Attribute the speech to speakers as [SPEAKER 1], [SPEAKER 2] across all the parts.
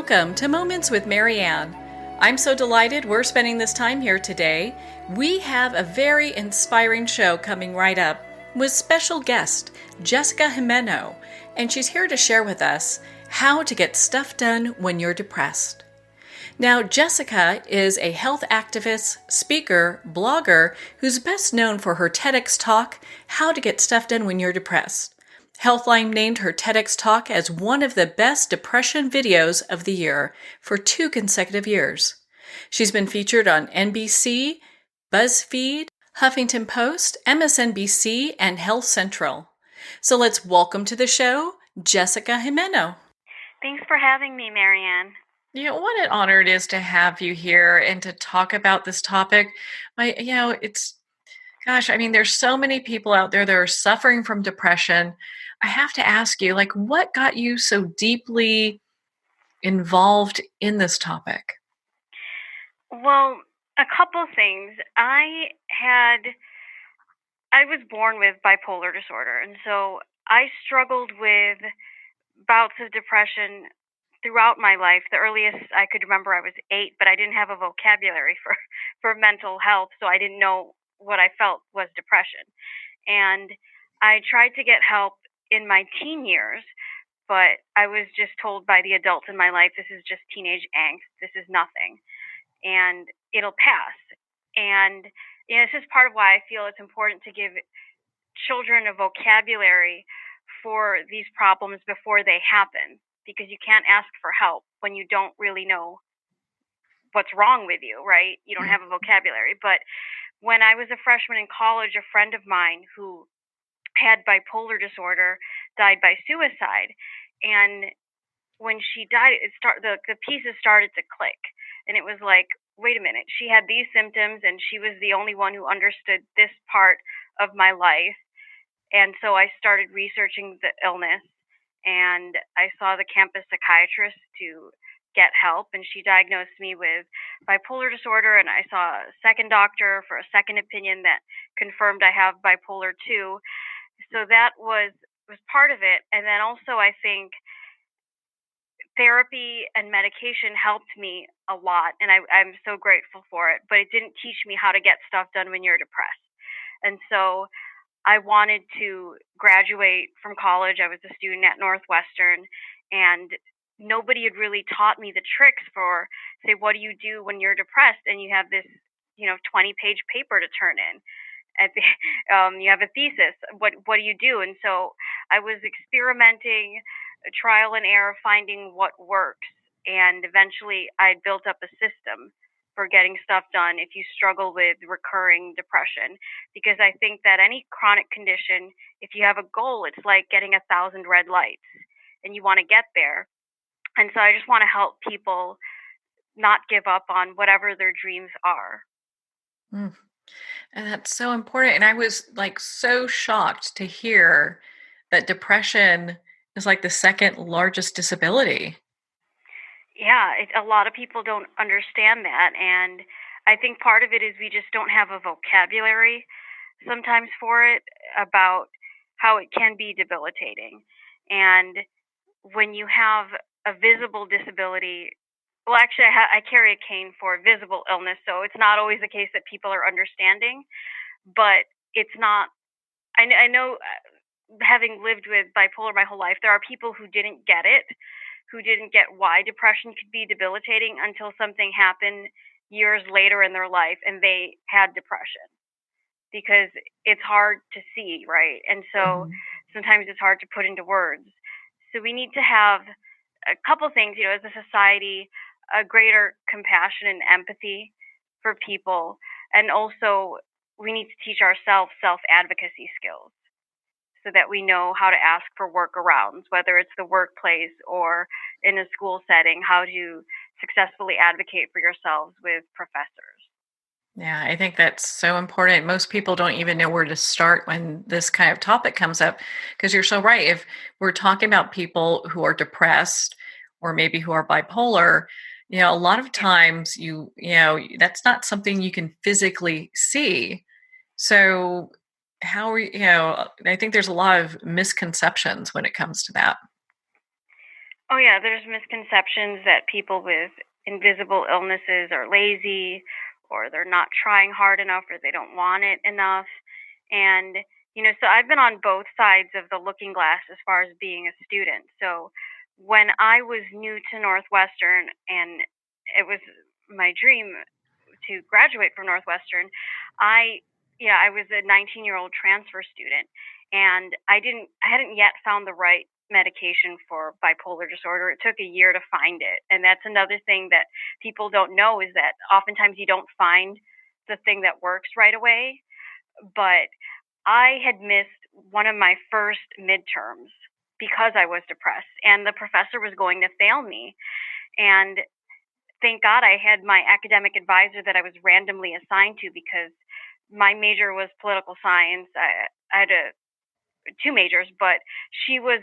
[SPEAKER 1] welcome to Moments with Marianne. I'm so delighted we're spending this time here today. We have a very inspiring show coming right up with special guest Jessica Gimeno, and she's here to share with us how to get stuff done when you're depressed. Now, Jessica is a health activist, speaker, blogger who's best known for her TEDx talk, How to Get Stuff Done When You're Depressed. Healthline named her TEDx talk as one of the best depression videos of the year for 2 consecutive years. She's been featured on NBC, BuzzFeed, Huffington Post, MSNBC, and Health Central. So let's welcome to the show, Jessica Gimeno.
[SPEAKER 2] Thanks for having me, Marianne.
[SPEAKER 1] What an honor it is to have you here and to talk about this topic. There's so many people out there that are suffering from depression. I have to ask you, what got you so deeply involved in this topic?
[SPEAKER 2] Well, a couple things. I was born with bipolar disorder, and so I struggled with bouts of depression throughout my life. The earliest I could remember, I was 8, but I didn't have a vocabulary for mental health, so I didn't know what I felt was depression. And I tried to get help in my teen years, but I was just told by the adults in my life, this is just teenage angst, this is nothing, and it'll pass. And this is part of why I feel it's important to give children a vocabulary for these problems before they happen, because you can't ask for help when you don't really know what's wrong with you, right? You don't have a vocabulary. But when I was a freshman in college, a friend of mine who had bipolar disorder died by suicide. And when she died, the pieces started to click. And it was like, wait a minute, she had these symptoms and she was the only one who understood this part of my life. And so I started researching the illness, and I saw the campus psychiatrist to get help, and she diagnosed me with bipolar disorder, and I saw a second doctor for a second opinion that confirmed I have bipolar 2. So that was part of it. And then also I think therapy and medication helped me a lot, and I'm so grateful for it, but it didn't teach me how to get stuff done when you're depressed. And so I wanted to graduate from college. I was a student at Northwestern, and nobody had really taught me the tricks for, say, what do you do when you're depressed and you have this, 20-page paper to turn in. You have a thesis. What do you do? And so I was experimenting, trial and error, finding what works, and eventually I built up a system for getting stuff done if you struggle with recurring depression. Because I think that any chronic condition, if you have a goal, it's like getting 1,000 red lights and you want to get there. And so I just want to help people not give up on whatever their dreams are.
[SPEAKER 1] And that's so important. And I was so shocked to hear that depression is the second largest disability.
[SPEAKER 2] Yeah, a lot of people don't understand that. And I think part of it is we just don't have a vocabulary sometimes for it, about how it can be debilitating. And when you have a visible disability, well, actually, I carry a cane for visible illness, so it's not always the case that people are understanding, but it's not. I know, having lived with bipolar my whole life, there are people who didn't get it, who didn't get why depression could be debilitating until something happened years later in their life and they had depression, because it's hard to see, right? And so sometimes it's hard to put into words. So we need to have a couple things, as a society, a greater compassion and empathy for people. And also we need to teach ourselves self-advocacy skills so that we know how to ask for workarounds, whether it's the workplace or in a school setting, how to successfully advocate for yourselves with professors.
[SPEAKER 1] Yeah, I think that's so important. Most people don't even know where to start when this kind of topic comes up, because you're so right. If we're talking about people who are depressed or maybe who are bipolar, a lot of times that's not something you can physically see. So how are I think there's a lot of misconceptions when it comes to that.
[SPEAKER 2] Oh, yeah, there's misconceptions that people with invisible illnesses are lazy or they're not trying hard enough or they don't want it enough. And, so I've been on both sides of the looking glass as far as being a student. So when I was new to Northwestern and it was my dream to graduate from Northwestern, I I was a 19-year-old transfer student and I hadn't yet found the right medication for bipolar disorder. It took a year to find it. And that's another thing that people don't know is that oftentimes you don't find the thing that works right away. But I had missed one of my first midterms because I was depressed and the professor was going to fail me. And thank God I had my academic advisor that I was randomly assigned to because my major was political science. I had two majors, but she was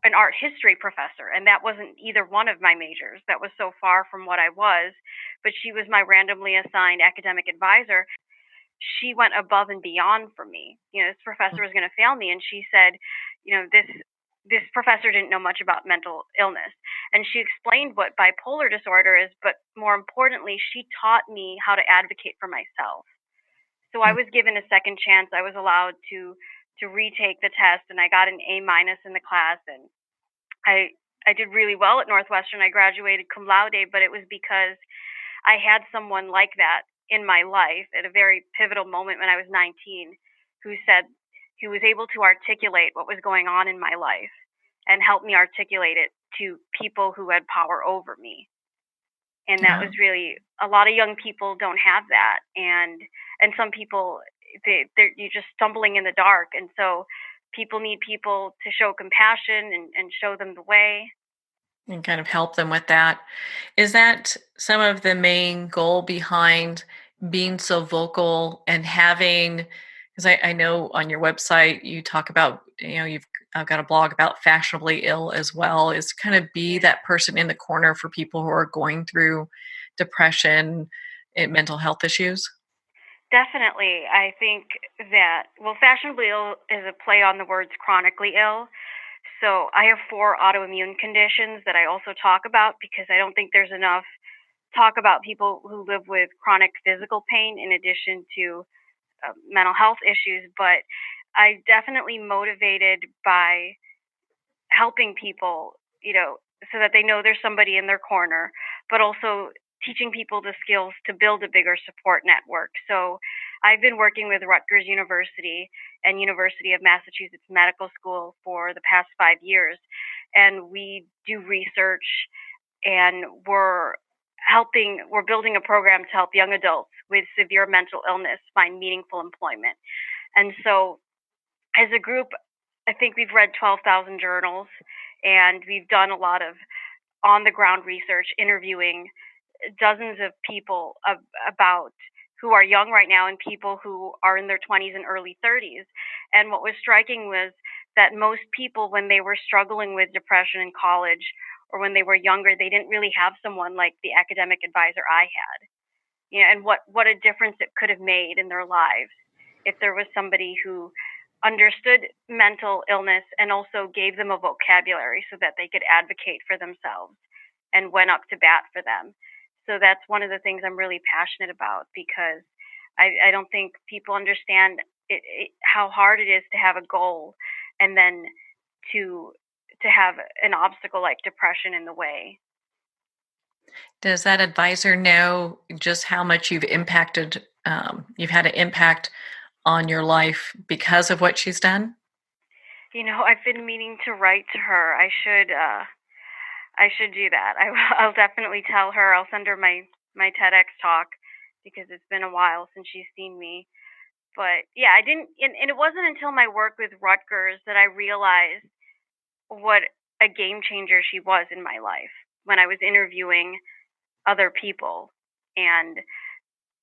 [SPEAKER 2] an art history professor, and that wasn't either one of my majors. That was so far from what I was, but she was my randomly assigned academic advisor. She went above and beyond for me. This professor was going to fail me, and she said, this professor didn't know much about mental illness, and she explained what bipolar disorder is, but more importantly, she taught me how to advocate for myself. So I was given a second chance. I was allowed to retake the test, and I got an A minus in the class, and I I did really well at Northwestern. I graduated cum laude, but it was because I had someone like that in my life at a very pivotal moment when I was 19 who said who was able to articulate what was going on in my life and help me articulate it to people who had power over me. And that
[SPEAKER 1] Yeah.
[SPEAKER 2] was really a lot of young people don't have that, and some people you're just stumbling in the dark, and so people need people to show compassion and show them the way.
[SPEAKER 1] And kind of help them with that. Is that some of the main goal behind being so vocal and having, because I know on your website you talk about, you've got a blog about fashionably ill as well, is kind of be
[SPEAKER 2] Yeah,
[SPEAKER 1] that person in the corner for people who are going through depression and mental health issues?
[SPEAKER 2] definitely. I think that, well, fashionably ill is a play on the words chronically ill. So I have four autoimmune conditions that I also talk about because I don't think there's enough talk about people who live with chronic physical pain in addition to mental health issues. But I definitely motivated by helping people, so that they know there's somebody in their corner, but also teaching people the skills to build a bigger support network. So I've been working with Rutgers University and University of Massachusetts Medical School for the past 5 years, and we do research and we're building a program to help young adults with severe mental illness find meaningful employment. And so as a group, I think we've read 12,000 journals and we've done a lot of on the ground research, interviewing dozens of people about who are young right now and people who are in their 20s and early 30s. And what was striking was that most people, when they were struggling with depression in college or when they were younger, they didn't really have someone like the academic advisor I had. And what a difference it could have made in their lives if there was somebody who understood mental illness and also gave them a vocabulary so that they could advocate for themselves and went up to bat for them. So that's one of the things I'm really passionate about because I don't think people understand how hard it is to have a goal and then to to have an obstacle like depression in the way.
[SPEAKER 1] Does that advisor know just how much you've had an impact on your life because of what she's done?
[SPEAKER 2] I've been meaning to write to her. I should do that. I'll definitely tell her. I'll send her my TEDx talk because it's been a while since she's seen me. But yeah, I didn't, and it wasn't until my work with Rutgers that I realized what a game changer she was in my life when I was interviewing other people and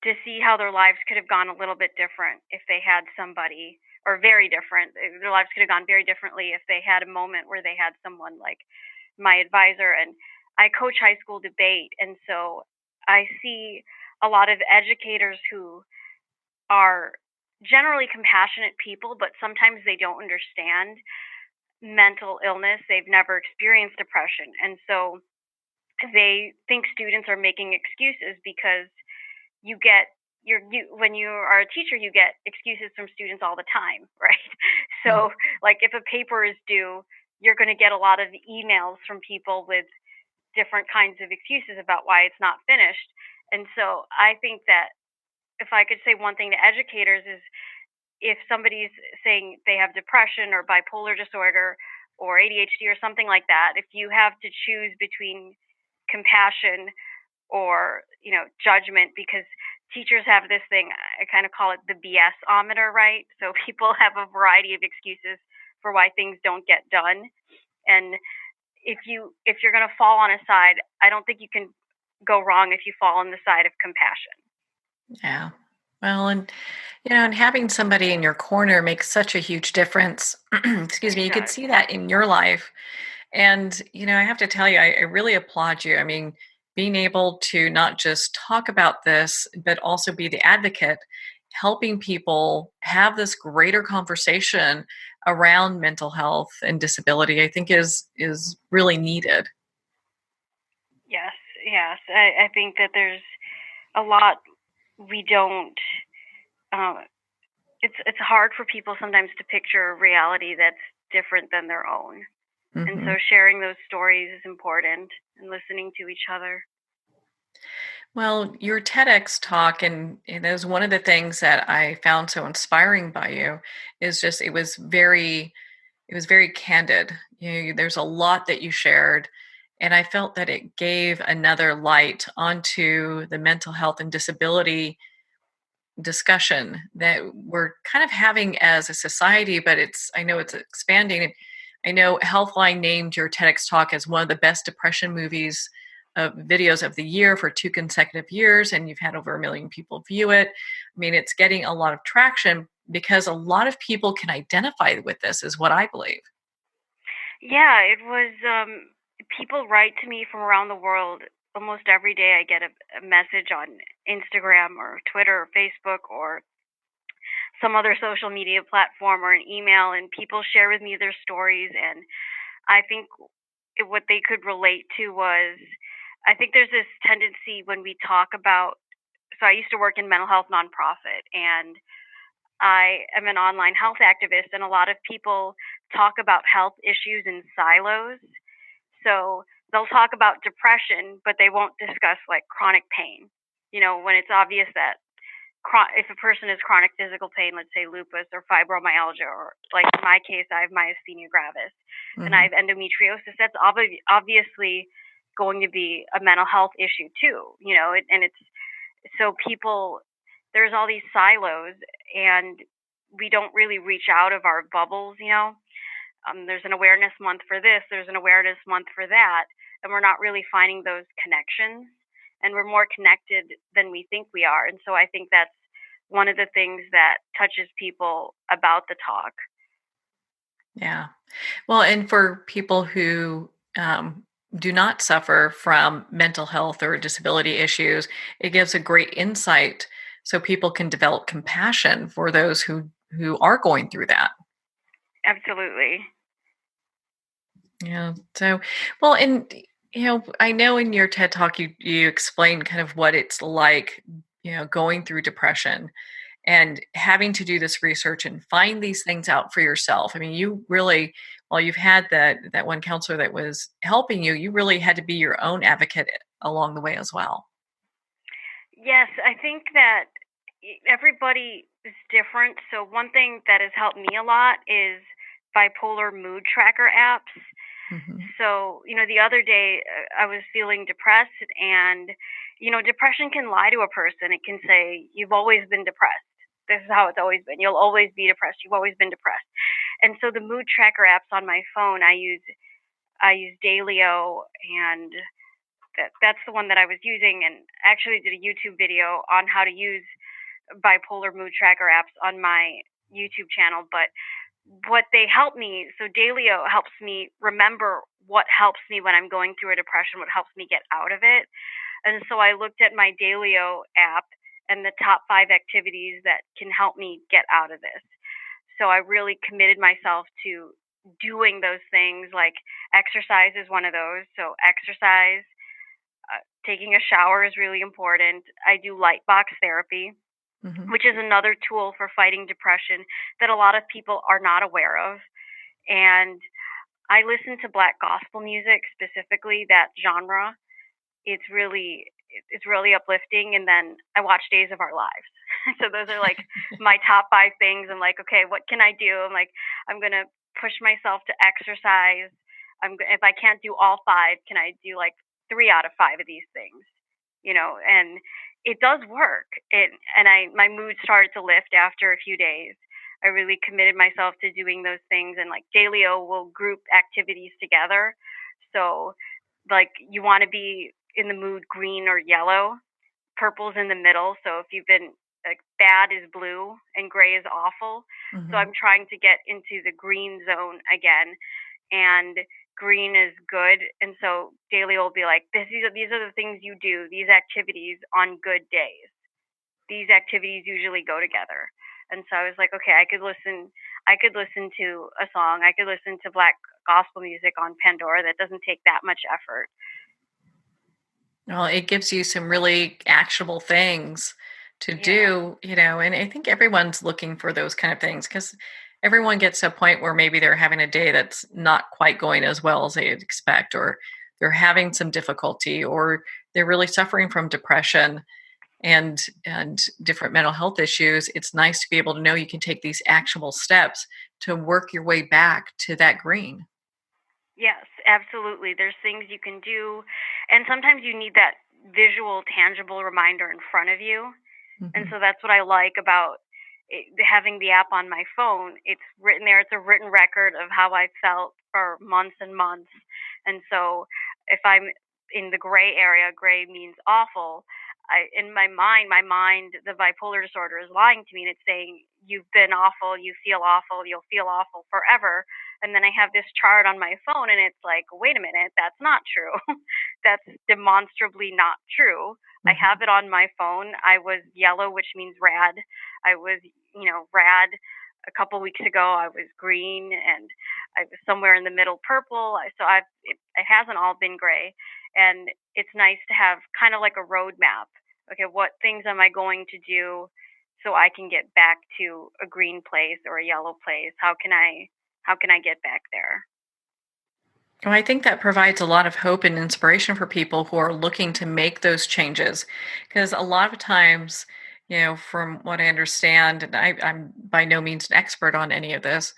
[SPEAKER 2] to see how their lives could have gone a little bit different if they had somebody, or very different. Their lives could have gone very differently if they had a moment where they had someone like my advisor. And I coach high school debate, and so I see a lot of educators who are generally compassionate people, but sometimes they don't understand mental illness. They've never experienced depression. And so they think students are making excuses because you get when you are a teacher, you get excuses from students all the time, right?
[SPEAKER 1] Mm.
[SPEAKER 2] So like if a paper is due, you're going to get a lot of emails from people with different kinds of excuses about why it's not finished. And so I think that if I could say one thing to educators is, if somebody's saying they have depression or bipolar disorder or ADHD or something like that, if you have to choose between compassion or, judgment, because teachers have this thing, I kind of call it the BS-ometer, right? So people have a variety of excuses for why things don't get done. And if you're going to fall on a side, I don't think you can go wrong if you fall on the side of compassion.
[SPEAKER 1] Yeah. Well, and and having somebody in your corner makes such a huge difference. Excuse me.
[SPEAKER 2] It
[SPEAKER 1] You could
[SPEAKER 2] does.
[SPEAKER 1] see that in your life. And, I have to tell you, I really applaud you. I mean, being able to not just talk about this, but also be the advocate, helping people have this greater conversation around mental health and disability, I think is really needed.
[SPEAKER 2] Yes, yes. I think that there's a lot we don't. Um, it's hard for people sometimes to picture a reality that's different than their own, and
[SPEAKER 1] Hmm.
[SPEAKER 2] so sharing those stories is important and listening to each other.
[SPEAKER 1] Well, your TEDx talk, and that was one of the things that I found so inspiring by you, is just it was very candid. There's a lot that you shared, and I felt that it gave another light onto the mental health and disability discussion that we're kind of having as a society, but I know it's expanding. And I know Healthline named your TEDx talk as one of the best depression videos of the year for 2 consecutive years, and you've had over 1 million people view it. I mean, it's getting a lot of traction because a lot of people can identify with this, is what I believe.
[SPEAKER 2] Yeah, it was. People write to me from around the world almost every day. I get a message on Instagram or Twitter or Facebook or some other social media platform or an email, and people share with me their stories. And I think what they could relate to was, I think there's this tendency when we talk about. So I used to work in mental health nonprofit, and I am an online health activist, and a lot of people talk about health issues in silos. So they'll talk about depression, but they won't discuss like chronic pain. When it's obvious that if a person has chronic physical pain, let's say lupus or fibromyalgia, or like in my case, I have myasthenia gravis and I
[SPEAKER 1] Hmm.
[SPEAKER 2] have endometriosis, that's obviously going to be a mental health issue too, and it's so people, there's all these silos, and we don't really reach out of our bubbles. There's an awareness month for this, there's an awareness month for that, and we're not really finding those connections. And we're more connected than we think we are. And so I think that's one of the things that touches people about the talk.
[SPEAKER 1] Yeah. Well, and for people who do not suffer from mental health or disability issues, it gives a great insight so people can develop compassion for those who are going through that.
[SPEAKER 2] Absolutely.
[SPEAKER 1] Yeah. So, well, and I know in your TED talk you explained kind of what it's like, going through depression and having to do this research and find these things out for yourself. I mean, you really, while you've had that one counselor that was helping you, you really had to be your own advocate along the way as well.
[SPEAKER 2] Yes, I think that everybody is different. So one thing that has helped me a lot is bipolar mood tracker apps.
[SPEAKER 1] Hmm.
[SPEAKER 2] So, the other day I was feeling depressed, and, depression can lie to a person. It can say, you've always been depressed. This is how it's always been. You'll always be depressed. You've always been depressed. And so the mood tracker apps on my phone, I use Dailyo, and that's the one that I was using, and I actually did a YouTube video on how to use bipolar mood tracker apps on my YouTube channel. But what they help me, so Dailyo helps me remember what helps me when I'm going through a depression, what helps me get out of it. And so I looked at my Dailyo app and the top 5 activities that can help me get out of this. So I really committed myself to doing those things. Like exercise is one of those. So exercise, taking a shower is really important. I do light box therapy,
[SPEAKER 1] Hmm.
[SPEAKER 2] which is another tool for fighting depression that a lot of people are not aware of. And I listen to black gospel music, specifically that genre. It's really uplifting. And then I watch Days of Our Lives. So those are like my top five things. I'm like, okay, what can I do? I'm like, I'm gonna push myself to exercise. If I can't do all five, can I do like three out of five of these things? And it does work. My mood started to lift after a few days. I really committed myself to doing those things, and like Dailyo will group activities together. So like you want to be in the mood green or yellow, purple's in the middle. So if you've been like bad is blue and gray is awful. So
[SPEAKER 1] Hmm.
[SPEAKER 2] I'm trying to get into the green zone again, and green is good. And so Daily will be like, these are the things you do, these activities on good days. These activities usually go together. And so I was like, okay, I could listen to a song, I could listen to black gospel music on Pandora that doesn't take that much effort.
[SPEAKER 1] Well, it gives you some really actionable things to
[SPEAKER 2] Yeah.
[SPEAKER 1] do, and I think everyone's looking for those kind of things because everyone gets to a point where maybe they're having a day that's not quite going as well as they'd expect, or they're having some difficulty, or they're really suffering from depression and different mental health issues. It's nice to be able to know you can take these actionable steps to work your way back to that green.
[SPEAKER 2] Yes, absolutely. There's things you can do, and sometimes you need that visual, tangible reminder in front of you. And
[SPEAKER 1] Hmm.
[SPEAKER 2] so that's what I like about having the app on my phone. It's written there. It's a written record of how I felt for months and months. And so if I'm in the gray area, gray means awful. In my mind, the bipolar disorder is lying to me, and it's saying you've been awful, you feel awful, you'll feel awful forever. And then I have this chart on my phone, and it's like, wait a minute, that's not true. That's demonstrably not true. I
[SPEAKER 1] Hmm.
[SPEAKER 2] have it on my phone. I was yellow, which means rad. I was, rad a couple weeks ago. I was green, and I was somewhere in the middle, purple. It hasn't all been gray, and it's nice to have kind of like a roadmap. Okay, what things am I going to do so I can get back to a green place or a yellow place? How can I get back there?
[SPEAKER 1] Well, I think that provides a lot of hope and inspiration for people who are looking to make those changes. Because a lot of times, from what I understand, and I'm by no means an expert on any of this,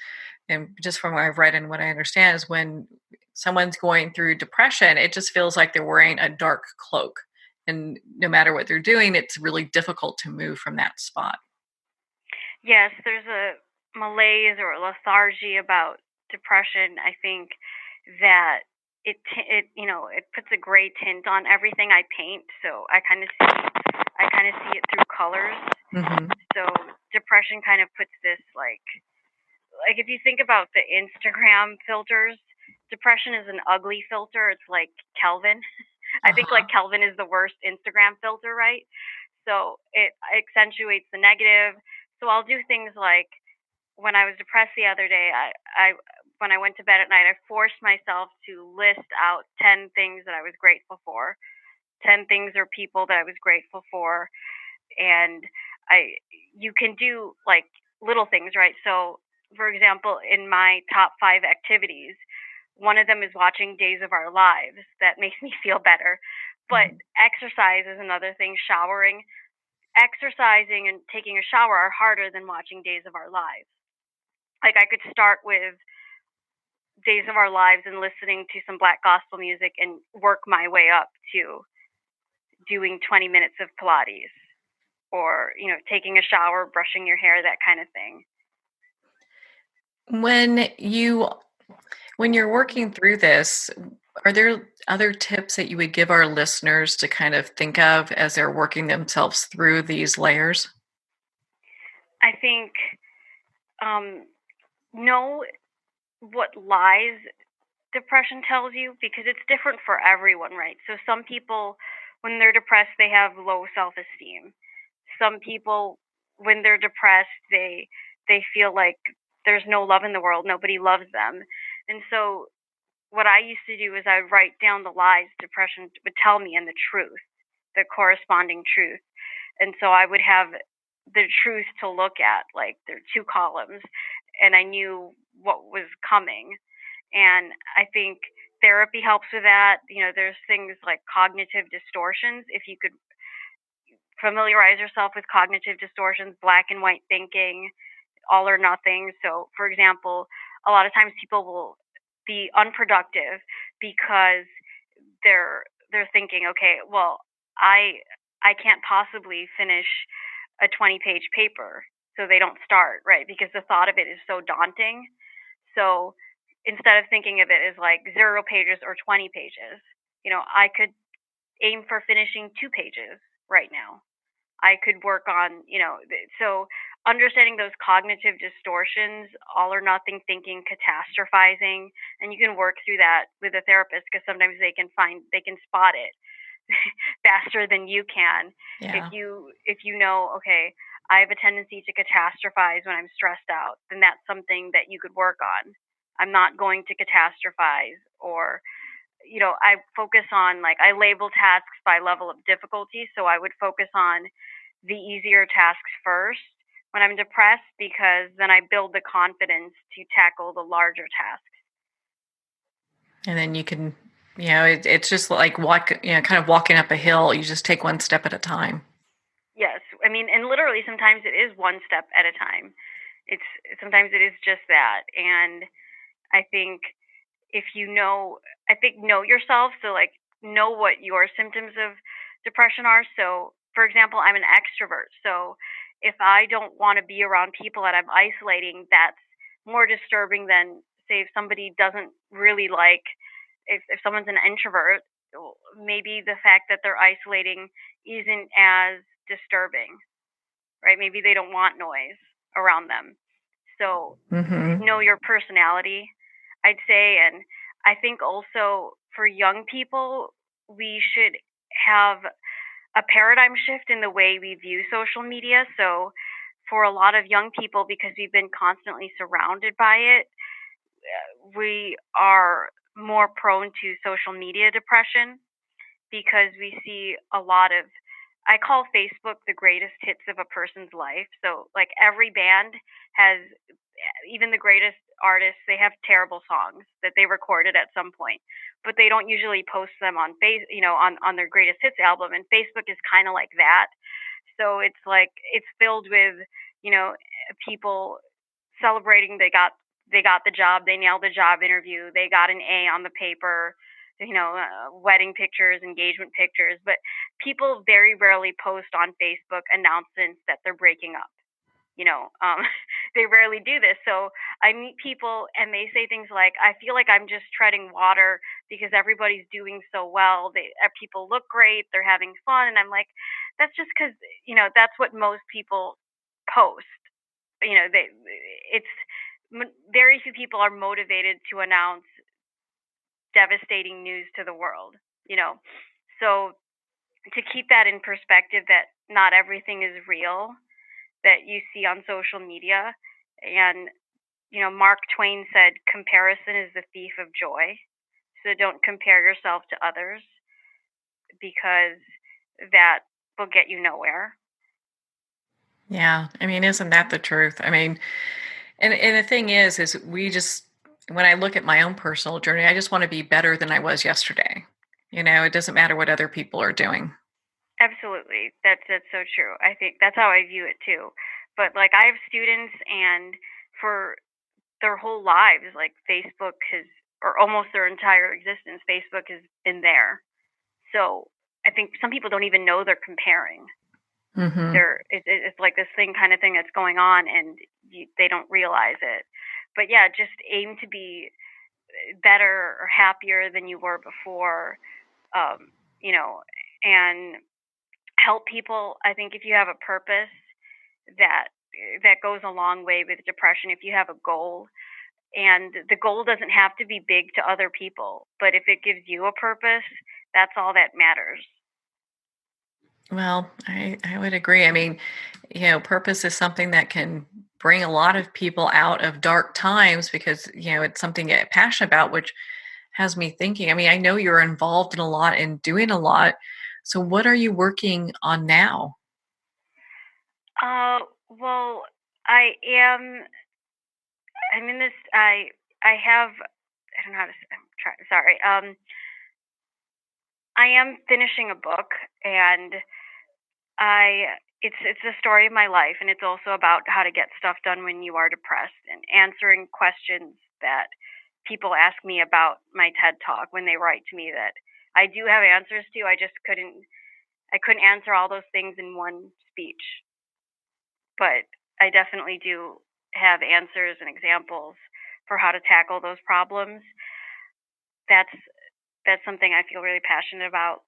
[SPEAKER 1] and just from what I've read and what I understand, is when someone's going through depression, it just feels like they're wearing a dark cloak. And no matter what they're doing, it's really difficult to move from that spot.
[SPEAKER 2] Yes, there's a malaise or a lethargy about depression. I think that it puts a gray tint on everything I paint. So I kind of see it through colors.
[SPEAKER 1] Hmm.
[SPEAKER 2] So depression kind of puts this like if you think about the Instagram filters, depression is an ugly filter. It's like Kelvin. I think like
[SPEAKER 1] Uh-huh.
[SPEAKER 2] Kelvin is the worst Instagram filter, right? So it accentuates the negative. So I'll do things like when I was depressed the other day, I when I went to bed at night, I forced myself to list out 10 things that I was grateful for, 10 things or people that I was grateful for. And I you can do like little things, right? So for example, in my top 5 activities, one of them is watching Days of Our Lives. That makes me feel better. But
[SPEAKER 1] Hmm.
[SPEAKER 2] exercise is another thing, showering. Exercising and taking a shower are harder than watching Days of Our Lives. Like I could start with Days of Our Lives and listening to some black gospel music and work my way up to doing 20 minutes of Pilates, or, taking a shower, brushing your hair, that kind of thing.
[SPEAKER 1] When you When you're working through this, are there other tips that you would give our listeners to kind of think of as they're working themselves through these layers?
[SPEAKER 2] I think um, know what lies depression tells you, because it's different for everyone, right? So some people, when they're depressed, they have low self-esteem. Some people, when they're depressed, they feel like there's no love in the world. Nobody loves them. And so what I used to do is I would write down the lies depression would tell me and the truth, the corresponding truth. And so I would have the truth to look at, like there are two columns, and I knew what was coming. And I think therapy helps with that. There's things like cognitive distortions. If you could familiarize yourself with cognitive distortions, black and white thinking, all or nothing. So, for example, a lot of times people will be unproductive because they're thinking, okay, well, I can't possibly finish a 20-page paper, so they don't start, right? Because the thought of it is so daunting. So instead of thinking of it as like 0 pages or 20 pages, I could aim for finishing 2 pages right now. I could work on, so understanding those cognitive distortions, all or nothing thinking, catastrophizing, and you can work through that with a therapist because sometimes they can spot it faster than you can.
[SPEAKER 1] Yeah.
[SPEAKER 2] If you know, okay, I have a tendency to catastrophize when I'm stressed out, then that's something that you could work on. I'm not going to catastrophize, or I focus on, like, I label tasks by level of difficulty. So I would focus on the easier tasks first when I'm depressed, because then I build the confidence to tackle the larger tasks.
[SPEAKER 1] And then you can, it's just like kind of walking up a hill. You just take one step at a time.
[SPEAKER 2] Yes. I mean, and literally sometimes it is one step at a time. It's Sometimes it is just that. And I think if I think know yourself. So, like, know what your symptoms of depression are. So, for example, I'm an extrovert. So if I don't want to be around people and I'm isolating, that's more disturbing than, say, if somebody doesn't really like, if someone's an introvert, maybe the fact that they're isolating isn't as disturbing, right? Maybe they don't want noise around them. So
[SPEAKER 1] Mm-hmm.
[SPEAKER 2] know your personality, I'd say. And I think also for young people, we should have a paradigm shift in the way we view social media. So for a lot of young people, because we've been constantly surrounded by it, we are more prone to social media depression because we see a lot of, I call Facebook the greatest hits of a person's life. So, like, every band has, even the greatest artists, they have terrible songs that they recorded at some point, but they don't usually post them on on their greatest hits album. And Facebook is kind of like that. So it's like it's filled with, you know, people celebrating they got the job, they nailed the job interview, they got an A on the paper, wedding pictures, engagement pictures. But people very rarely post on Facebook announcements that they're breaking up. You know, um, they rarely do this. So I meet people and they say things like, "I feel like I'm just treading water because everybody's doing so well. People look great, they're having fun," and I'm like, "That's just because that's what most people post. They it's very few people are motivated to announce devastating news to the world. You know, so to keep that in perspective, that not everything is real that you see on social media. And, Mark Twain said, comparison is the thief of joy. So don't compare yourself to others because that will get you nowhere.
[SPEAKER 1] Yeah. I mean, isn't that the truth? I mean, and the thing is we just, when I look at my own personal journey, I just want to be better than I was yesterday. It doesn't matter what other people are doing.
[SPEAKER 2] Absolutely. That's so true. I think that's how I view it too. But, like, I have students, and for their whole lives, like, Facebook has, or almost their entire existence, Facebook has been there. So I think some people don't even know they're comparing.
[SPEAKER 1] Mm-hmm.
[SPEAKER 2] It's like this kind of thing that's going on, and they don't realize it. But yeah, just aim to be better or happier than you were before, um, you know, and help people. I think if you have a purpose, that that goes a long way with depression. If you have a goal, and the goal doesn't have to be big to other people, but if it gives you a purpose, that's all that matters.
[SPEAKER 1] Well, I would agree. I mean, purpose is something that can bring a lot of people out of dark times because, it's something you get passionate about, which has me thinking. I mean, I know you're involved in a lot and doing a lot. So what are you working on now?
[SPEAKER 2] Well, I am. I'm in this. I have. I don't know how to. I'm sorry. I am finishing a book, and it's a story of my life, and it's also about how to get stuff done when you are depressed and answering questions that people ask me about my TED Talk when they write to me that I do have answers to. I couldn't answer all those things in one speech, but I definitely do have answers and examples for how to tackle those problems. That's that's something I feel really passionate about.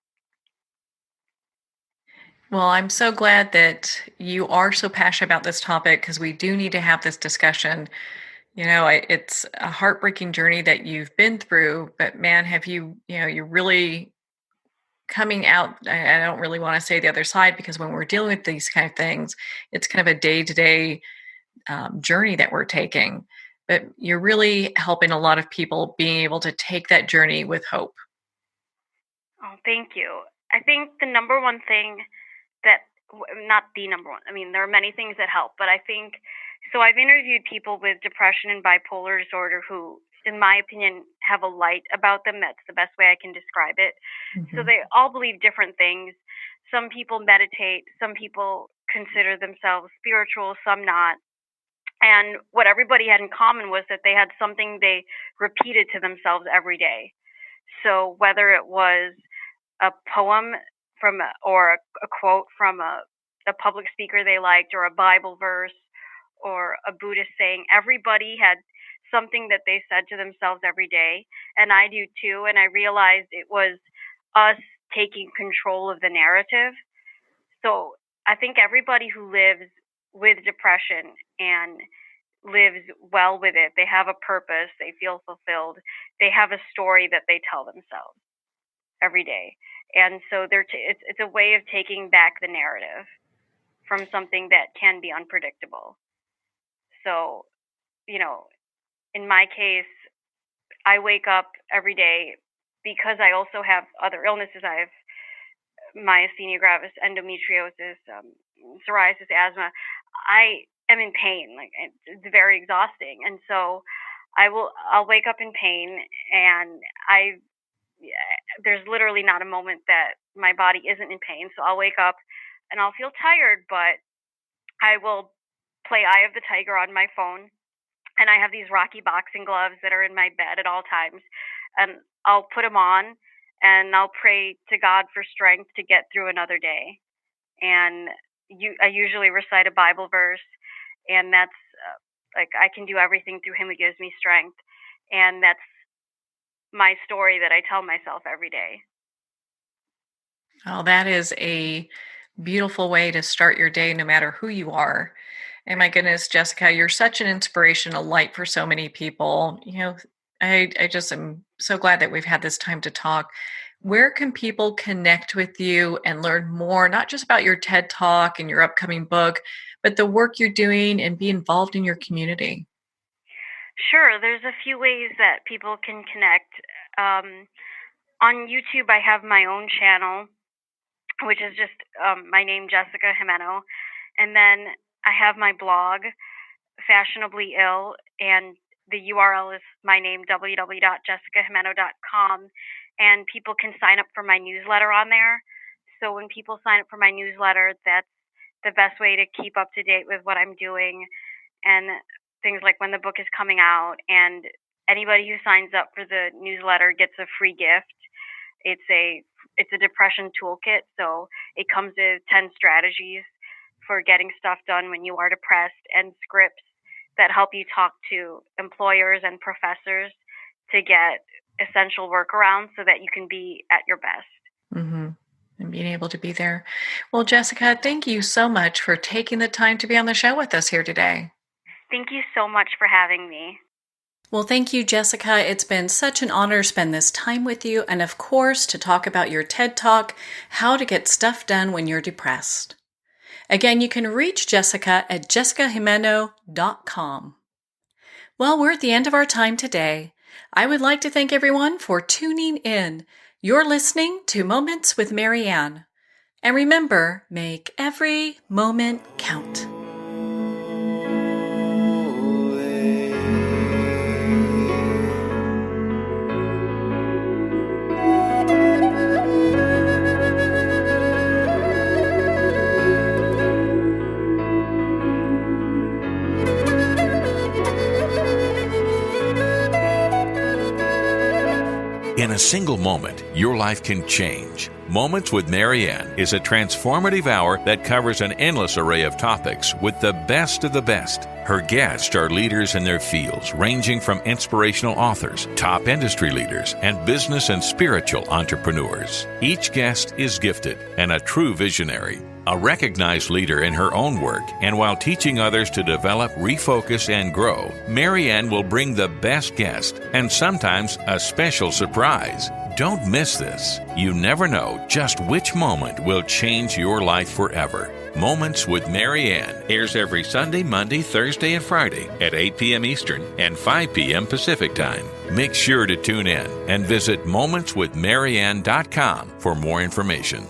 [SPEAKER 1] Well, I'm so glad that you are so passionate about this topic because we do need to have this discussion. It's a heartbreaking journey that you've been through, but man, have you're really coming out. I don't really want to say the other side because when we're dealing with these kind of things, it's kind of a day to day journey that we're taking. But you're really helping a lot of people being able to take that journey with hope.
[SPEAKER 2] Oh, thank you. I think the number one thing that not the number one. I mean, there are many things that help, but I think so. I've interviewed people with depression and bipolar disorder who, in my opinion, have a light about them. That's the best way I can describe it. So
[SPEAKER 1] Mhm.
[SPEAKER 2] they all believe different things. Some people meditate, some people consider themselves spiritual, some not. And what everybody had in common was that they had something they repeated to themselves every day. So whether it was a poem or a quote from a public speaker they liked, or a Bible verse, or a Buddhist saying. Everybody had something that they said to themselves every day, and I do too. And I realized it was us taking control of the narrative. So I think everybody who lives with depression and lives well with it, they have a purpose, they feel fulfilled, they have a story that they tell themselves every day. And so it's a way of taking back the narrative from something that can be unpredictable. So, you know, in my case, I wake up every day because I also have other illnesses. I have myasthenia gravis, endometriosis, psoriasis, asthma. I am in pain. Like it's very exhausting, and so I'll wake up in pain, and there's literally not a moment that my body isn't in pain. So I'll wake up and I'll feel tired, but I will play Eye of the Tiger on my phone. And I have these Rocky boxing gloves that are in my bed at all times. And I'll put them on and I'll pray to God for strength to get through another day. And I usually recite a Bible verse, and that's like I can do everything through Him who gives me strength. And that's my story that I tell myself every day.
[SPEAKER 1] Oh, that is a beautiful way to start your day, no matter who you are. And my goodness, Jessica, you're such an inspiration, a light for so many people. I just am so glad that we've had this time to talk. Where can people connect with you and learn more, not just about your TED Talk and your upcoming book, but the work you're doing and be involved in your community?
[SPEAKER 2] Sure, there's a few ways that people can connect. Um, on YouTube, I have my own channel, which is just my name, Jessica Gimeno. And then I have my blog, Fashionably Ill, and the URL is my name, www.jessicagimeno.com. And people can sign up for my newsletter on there. So when people sign up for my newsletter, that's the best way to keep up to date with what I'm doing and things like when the book is coming out. And anybody who signs up for the newsletter gets a free gift. It's a it's a depression toolkit, so it comes with 10 strategies for getting stuff done when you are depressed, and scripts that help you talk to employers and professors to get essential workarounds so that you can be at your best.
[SPEAKER 1] hmm And being able to be there. Well, Jessica, thank you so much for taking the time to be on the show with us here today.
[SPEAKER 2] Thank you so much for having me.
[SPEAKER 1] Well, thank you, Jessica. It's been such an honor to spend this time with you, and of course, to talk about your TED Talk, How to Get Stuff Done When You're Depressed. Again, you can reach Jessica at jessicagimeno.com. Well, we're at the end of our time today. I would like to thank everyone for tuning in. You're listening to Moments with Marianne. And remember, make every moment count.
[SPEAKER 3] In a single moment, your life can change. Moments with Marianne is a transformative hour that covers an endless array of topics with the best of the best. Her guests are leaders in their fields, ranging from inspirational authors, top industry leaders, and business and spiritual entrepreneurs. Each guest is gifted and a true visionary, a recognized leader in her own work, and while teaching others to develop, refocus, and grow, Marianne will bring the best guest and sometimes a special surprise. Don't miss this. You never know just which moment will change your life forever. Moments with Marianne airs every Sunday, Monday, Thursday, and Friday at 8 p.m. Eastern and 5 p.m. Pacific Time. Make sure to tune in and visit momentswithmarianne.com for more information.